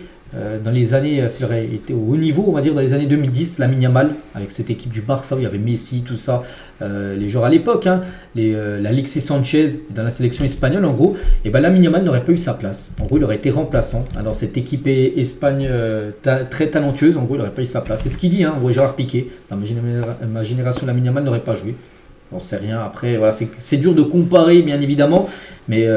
dans les années, s'il aurait été au haut niveau, on va dire dans les années 2010, Lamine Yamal, avec cette équipe du Barça où il y avait Messi, tout ça, les joueurs à l'époque, l'Alexis Sanchez dans la sélection espagnole, en gros, et Lamine Yamal n'aurait pas eu sa place. En gros, il aurait été remplaçant dans cette équipe Espagne très talentueuse. En gros, il n'aurait pas eu sa place. C'est ce qu'il dit, Gérard Piqué. Dans ma génération, Lamine Yamal n'aurait pas joué. On ne sait rien. Après, voilà, c'est dur de comparer, bien évidemment, mais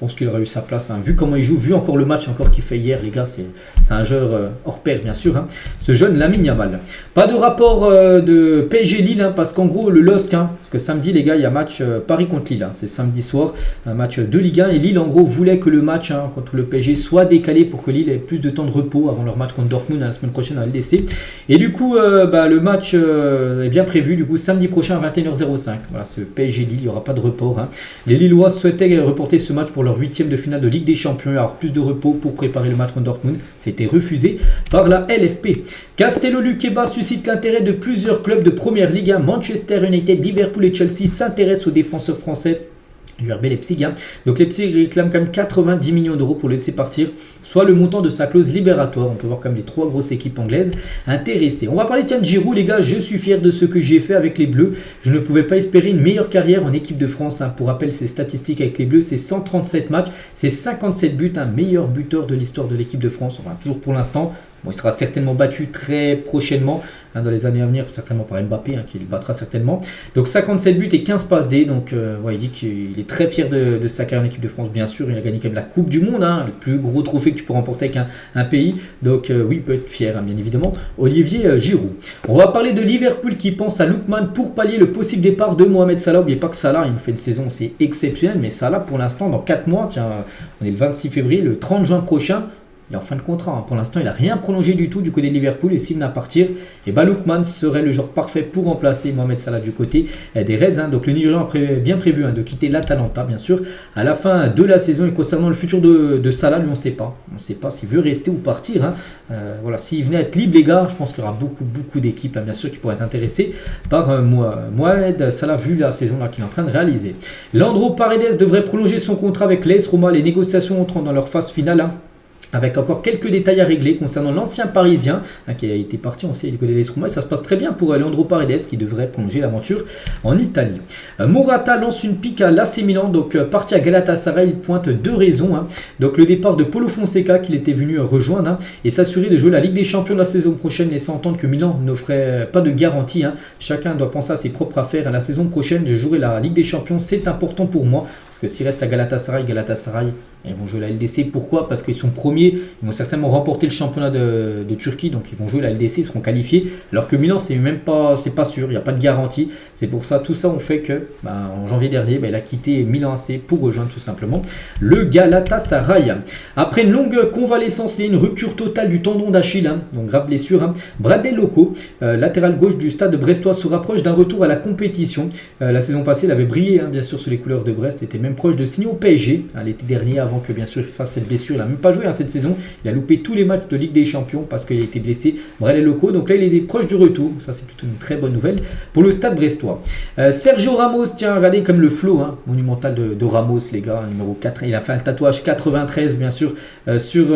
pense qu'il aurait eu sa place, hein. Vu comment il joue, vu encore le match encore qu'il fait hier, les gars, c'est un joueur hors pair, bien sûr, hein. Ce jeune Lamine Yamal. Pas de rapport de PSG Lille, hein, parce qu'en gros, le LOSC, hein, parce que samedi, les gars, il y a match Paris contre Lille, hein, c'est samedi soir, un match de Ligue 1, et Lille, en gros, voulait que le match, hein, contre le PSG soit décalé pour que Lille ait plus de temps de repos avant leur match contre Dortmund la semaine prochaine à LDC. Et du coup, le match est bien prévu, du coup, samedi prochain à 21h05. Voilà, ce PSG Lille, il n'y aura pas de report, hein. Les Lillois souhaitaient reporter ce match pour leur 8e de finale de Ligue des Champions, alors plus de repos pour préparer le match contre Dortmund. Ça a été refusé par la LFP. Castello Luqueba suscite l'intérêt de plusieurs clubs de première ligue. Manchester United, Liverpool et Chelsea s'intéressent aux défenseurs français du RB Leipzig, hein. Donc Leipzig réclame quand même 90 millions d'euros pour le laisser partir, soit le montant de sa clause libératoire. On peut voir quand même les 3 grosses équipes anglaises intéressées. On va parler de Giroud, les gars. Je suis fier de ce que j'ai fait avec les Bleus. Je ne pouvais pas espérer une meilleure carrière en équipe de France, hein. Pour rappel, ses statistiques avec les Bleus, c'est 137 matchs, c'est 57 buts, un meilleur buteur de l'histoire de l'équipe de France, enfin, toujours pour l'instant. Bon, il sera certainement battu très prochainement, hein, dans les années à venir, certainement par Mbappé, hein, qui le battra certainement. Donc 57 buts et 15 passes D. Donc il dit qu'il est très fier de sa carrière en équipe de France, bien sûr. Il a gagné quand même la Coupe du Monde, hein, le plus gros trophée que tu peux remporter avec un pays. Donc oui, il peut être fier, hein, bien évidemment. Olivier Giroud. On va parler de Liverpool qui pense à Lookman pour pallier le possible départ de Mohamed Salah. N'oubliez pas que Salah, il fait une saison, c'est exceptionnel. Mais Salah, pour l'instant, dans 4 mois, tiens, on est le 26 février, le 30 juin prochain, il est en fin de contrat, hein. Pour l'instant, il n'a rien prolongé du tout du côté de Liverpool. Et s'il venait à partir, Lookman serait le joueur parfait pour remplacer Mohamed Salah du côté des Reds, hein. Donc le Nigérian a bien prévu, hein, de quitter l'Atalanta, bien sûr, à la fin de la saison. Et concernant le futur de Salah, lui, on ne sait pas. On ne sait pas s'il veut rester ou partir, hein. Voilà, s'il venait à être libre, les gars, je pense qu'il y aura beaucoup d'équipes, hein, bien sûr, qui pourraient être intéressées par Mohamed Salah, vu la saison là qu'il est en train de réaliser. Leandro Paredes devrait prolonger son contrat avec l'AS Roma. Les négociations entrent dans leur phase finale, hein, avec encore quelques détails à régler concernant l'ancien Parisien, hein, qui a été parti, on sait, du côté de l'AS Roma. Et ça se passe très bien pour Leandro Paredes, qui devrait prolonger l'aventure en Italie. Morata lance une pique à l'AC Milan, donc parti à Galatasaray. Il pointe 2 raisons, hein. Donc le départ de Paulo Fonseca, qu'il était venu rejoindre, hein, et s'assurer de jouer la Ligue des Champions de la saison prochaine, laissant entendre que Milan n'offrait pas de garantie, hein. Chacun doit penser à ses propres affaires. À la saison prochaine, je jouerai la Ligue des Champions, c'est important pour moi, parce que s'il reste à Galatasaray, ils vont jouer la LDC. Pourquoi? Parce qu'ils sont premiers, ils vont certainement remporter le championnat de Turquie, donc ils vont jouer la LDC, ils seront qualifiés. Alors que Milan, c'est pas sûr, il n'y a pas de garantie. C'est pour ça, tout ça, on fait que en janvier dernier, il a quitté Milan AC pour rejoindre tout simplement le Galatasaray. Après une longue convalescence et une rupture totale du tendon d'Achille, hein, donc grave blessure, hein, Bradley Loco, latéral gauche du stade brestois, se rapproche d'un retour à la compétition. La saison passée, il avait brillé, hein, bien sûr, sous les couleurs de Brest, était même proche de signer au PSG, hein, l'été dernier, avant que bien sûr il fasse cette blessure. Il n'a même pas joué, hein, cette saison. Il a loupé tous les matchs de Ligue des Champions parce qu'il a été blessé. Bradley Loco, donc là il est proche du retour. Ça, c'est plutôt une très bonne nouvelle pour le stade brestois. Sergio Ramos, tiens, regardez comme le flow, hein, monumental de Ramos, les gars, numéro 4. Il a fait un tatouage 93, bien sûr, sur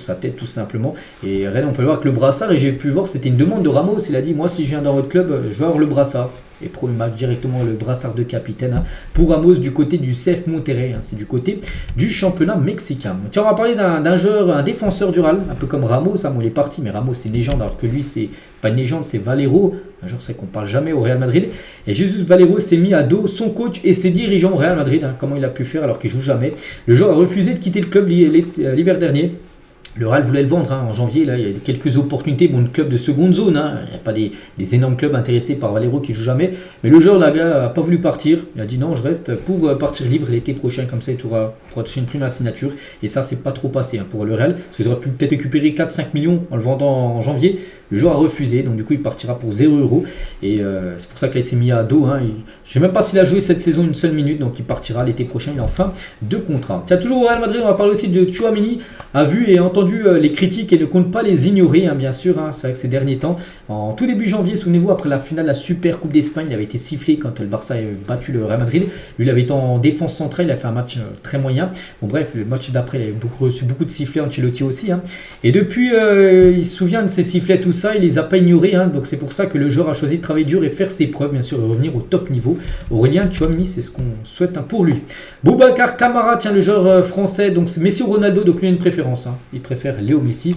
sa tête, tout simplement. Et regardez, on peut le voir avec le brassard. Et j'ai pu voir, c'était une demande de Ramos. Il a dit, moi, si je viens dans votre club, je veux avoir le brassard. Et pour le match, directement le brassard de capitaine, hein, pour Ramos du côté du CF Monterrey, hein, c'est du côté du championnat mexicain. Tiens, on va parler d'un joueur, un défenseur du Real, un peu comme Ramos, hein, bon, il est parti, mais Ramos c'est une légende, alors que lui c'est pas une légende, c'est Valero, un joueur c'est qu'on parle jamais au Real Madrid. Et Jesus Valero s'est mis à dos son coach et ses dirigeants au Real Madrid, hein, comment il a pu faire alors qu'il joue jamais. Le joueur a refusé de quitter le club l'hiver dernier. Le Real voulait le vendre, hein, en janvier. Là, il y a quelques opportunités. Bon, le club de seconde zone, hein, il n'y a pas des énormes clubs intéressés par Valero qui ne joue jamais. Mais le joueur, là, n'a pas voulu partir. Il a dit non, je reste pour partir libre l'été prochain. Comme ça, il pourra toucher une prime à la signature. Et ça, c'est pas trop passé, hein, pour le Real. Parce qu'ils auraient pu peut-être récupérer 4-5 millions en le vendant en janvier. Le joueur a refusé. Donc, du coup, il partira pour 0 €. Et c'est pour ça qu'il s'est mis à dos. Hein. Je ne sais même pas s'il a joué cette saison une seule minute. Donc, il partira l'été prochain. Il est en fin de contrat. Tiens, toujours au Real Madrid, on va parler aussi de Tchouaméni. A vu et entendu les critiques et ne compte pas les ignorer, hein, bien sûr, hein, c'est vrai que ces derniers temps, en tout début janvier, souvenez-vous, après la finale de la Super Coupe d'Espagne, il avait été sifflé quand le Barça a battu le Real Madrid. Lui, il avait été en défense centrale, il a fait un match très moyen. Bon bref, le match d'après, il a reçu beaucoup de sifflets, Ancelotti aussi, hein. Et depuis, il se souvient de ces sifflets, tout ça, il les a pas ignorés, hein, donc c'est pour ça que le joueur a choisi de travailler dur et faire ses preuves, bien sûr, et revenir au top niveau. Aurélien Tchouameni, c'est ce qu'on souhaite, hein, pour lui. Boubacar Kamara, tiens, le joueur français, donc c'est Messi ou Ronaldo, donc lui a une préférence, hein. Il préfère Léo Messi.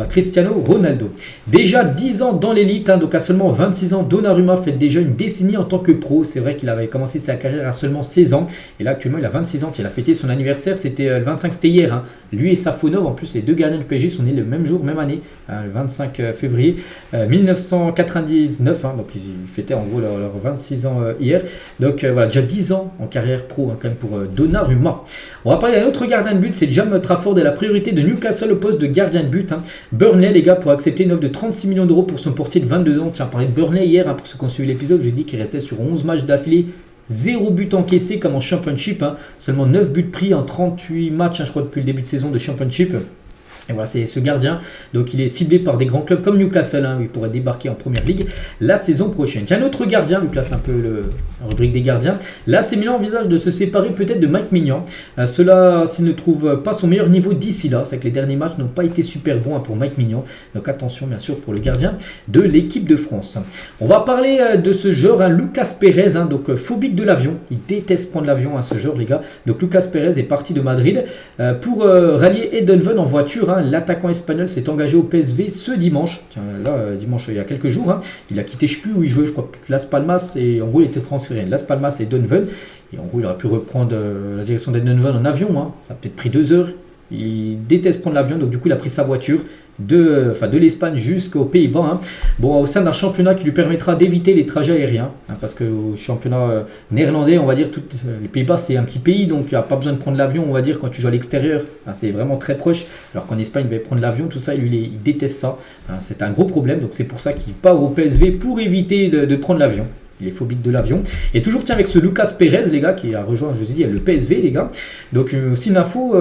Cristiano Ronaldo. Déjà 10 ans dans l'élite, hein, donc à seulement 26 ans, Donnarumma fait déjà une décennie en tant que pro. C'est vrai qu'il avait commencé sa carrière à seulement 16 ans. Et là actuellement il a 26 ans, il a fêté son anniversaire, c'était le 25, c'était hier. Hein. Lui et Safonov, en plus les deux gardiens du PSG sont nés le même jour, même année, hein, le 25 février 1999. Hein, donc ils fêtaient en gros leurs 26 ans hier. Donc voilà, déjà 10 ans en carrière pro, hein, quand même pour Donnarumma. On va parler d'un autre gardien de but, c'est James Trafford et la priorité de Newcastle au poste de gardien de but. Hein. Burnley, les gars, pour accepter une offre de 36 millions d'euros pour son portier de 22 ans. Tiens, on parlait de Burnley hier, hein, pour ceux qui ont suivi l'épisode, j'ai dit qu'il restait sur 11 matchs d'affilée, 0 but encaissé comme en Championship, hein, seulement 9 buts pris en 38 matchs, hein, je crois, depuis le début de saison de Championship. Et voilà, c'est ce gardien, donc il est ciblé par des grands clubs comme Newcastle, hein, où il pourrait débarquer en Première Ligue la saison prochaine. Tiens, un autre gardien, vu que là c'est un peu la rubrique des gardiens, là c'est Milan envisage de se séparer peut-être de Mike Maignan. Cela s'il ne trouve pas son meilleur niveau d'ici là, c'est que les derniers matchs n'ont pas été super bons, hein, pour Mike Maignan, donc attention bien sûr pour le gardien de l'équipe de France. On va parler de ce joueur, hein, Lucas Perez, hein, donc phobique de l'avion, il déteste prendre l'avion, hein, ce joueur les gars. Donc Lucas Perez est parti de Madrid pour rallier Eindhoven en voiture, hein. L'attaquant espagnol s'est engagé au PSV ce dimanche. Tiens, là, dimanche, il y a quelques jours. Hein. Il a quitté, je ne sais plus où il jouait, je crois peut-être Las Palmas. Et en gros, il était transféré. Las Palmas et Eindhoven. Et en gros, il aurait pu reprendre la direction d'Eindhoven en avion. Hein. Ça a peut-être pris 2 heures. Il déteste prendre l'avion. Donc, du coup, il a pris sa voiture de l'Espagne jusqu'aux Pays-Bas. Hein. Bon, au sein d'un championnat qui lui permettra d'éviter les trajets aériens. Hein, parce qu'au championnat néerlandais, on va dire, les Pays-Bas, c'est un petit pays. Donc, il n'y a pas besoin de prendre l'avion, on va dire, quand tu joues à l'extérieur. Hein, c'est vraiment très proche. Alors qu'en Espagne, il va prendre l'avion, tout ça, il déteste ça. Hein, c'est un gros problème. Donc, c'est pour ça qu'il part au PSV pour éviter de prendre l'avion. Il est phobique de l'avion. Et toujours tiens avec ce Lucas Perez, les gars, qui a rejoint, je vous ai dit, le PSV, les gars. Donc aussi une info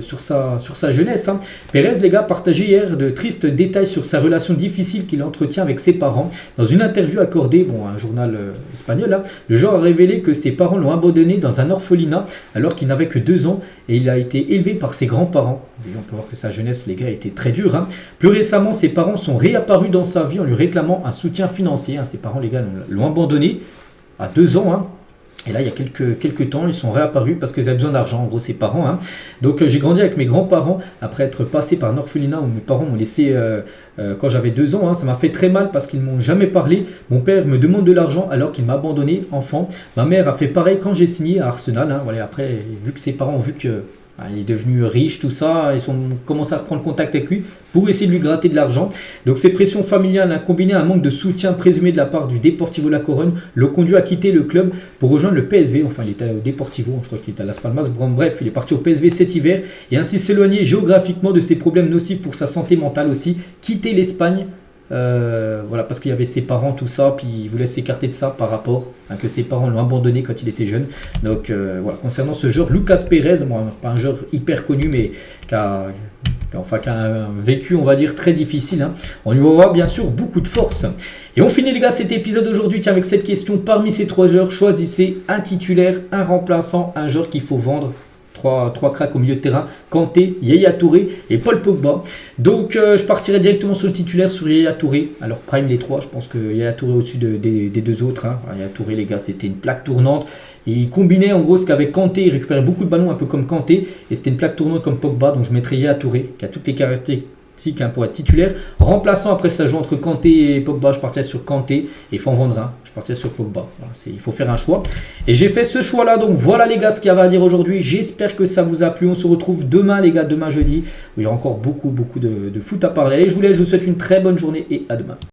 sur sa jeunesse. Hein. Perez, les gars, partageait hier de tristes détails sur sa relation difficile qu'il entretient avec ses parents. Dans une interview accordée à un journal espagnol, hein, le joueur a révélé que ses parents l'ont abandonné dans un orphelinat alors qu'il n'avait que 2 ans et il a été élevé par ses grands-parents. Déjà, on peut voir que sa jeunesse, les gars, a été très dure. Hein. Plus récemment, ses parents sont réapparus dans sa vie en lui réclamant un soutien financier. Hein. Ses parents, les gars, l'ont abandonné à 2 ans. Hein. Et là, il y a quelques temps, ils sont réapparus parce qu'ils avaient besoin d'argent, en gros, ses parents. Hein. Donc, j'ai grandi avec mes grands-parents après être passé par un orphelinat où mes parents m'ont laissé quand j'avais 2 ans. Hein. Ça m'a fait très mal parce qu'ils ne m'ont jamais parlé. Mon père me demande de l'argent alors qu'il m'a abandonné enfant. Ma mère a fait pareil quand j'ai signé à Arsenal. Hein. Voilà, après, vu que ses parents ont vu que il est devenu riche, tout ça, ils ont commencé à reprendre contact avec lui pour essayer de lui gratter de l'argent. Donc ces pressions familiales, combinées à un manque de soutien présumé de la part du Deportivo La Corogne, l'ont conduit à quitter le club pour rejoindre le PSV. Enfin, il était au Deportivo, je crois qu'il était à Las Palmas. Bref, il est parti au PSV cet hiver et ainsi s'éloigner géographiquement de ses problèmes nocifs pour sa santé mentale aussi, quitter l'Espagne. Voilà, parce qu'il y avait ses parents, tout ça, puis il voulait s'écarter de ça par rapport que ses parents l'ont abandonné quand il était jeune. Donc voilà, concernant ce joueur Lucas Perez, pas un joueur hyper connu, mais qui a un vécu, on va dire, très difficile. Hein. On lui voit bien sûr beaucoup de force. Et on finit, les gars, cet épisode aujourd'hui avec cette question. Parmi ces 3 joueurs, choisissez un titulaire, un remplaçant, un joueur qu'il faut vendre. 3 cracks au milieu de terrain, Kanté, Yaya Touré et Paul Pogba. Donc je partirai directement sur le titulaire, sur Yaya Touré. Alors prime les 3, je pense que Yaya Touré au-dessus des 2 autres. Hein. Yaya Touré, les gars, c'était une plaque tournante. Et il combinait en gros ce qu'avec Kanté, il récupérait beaucoup de ballons un peu comme Kanté. Et c'était une plaque tournante comme Pogba, donc je mettrais Yaya Touré, qui a toutes les caractéristiques pour être titulaire. Remplaçant, après ça joue entre Kanté et Pogba, je partirais sur Kanté et il faut en vendre un, je partirais sur Pogba. Voilà, il faut faire un choix et j'ai fait ce choix là. Donc voilà les gars ce qu'il y avait à dire aujourd'hui. J'espère que ça vous a plu. On se retrouve demain les gars, demain jeudi où il y aura encore beaucoup de foot à parler. Et je vous souhaite une très bonne journée et à demain.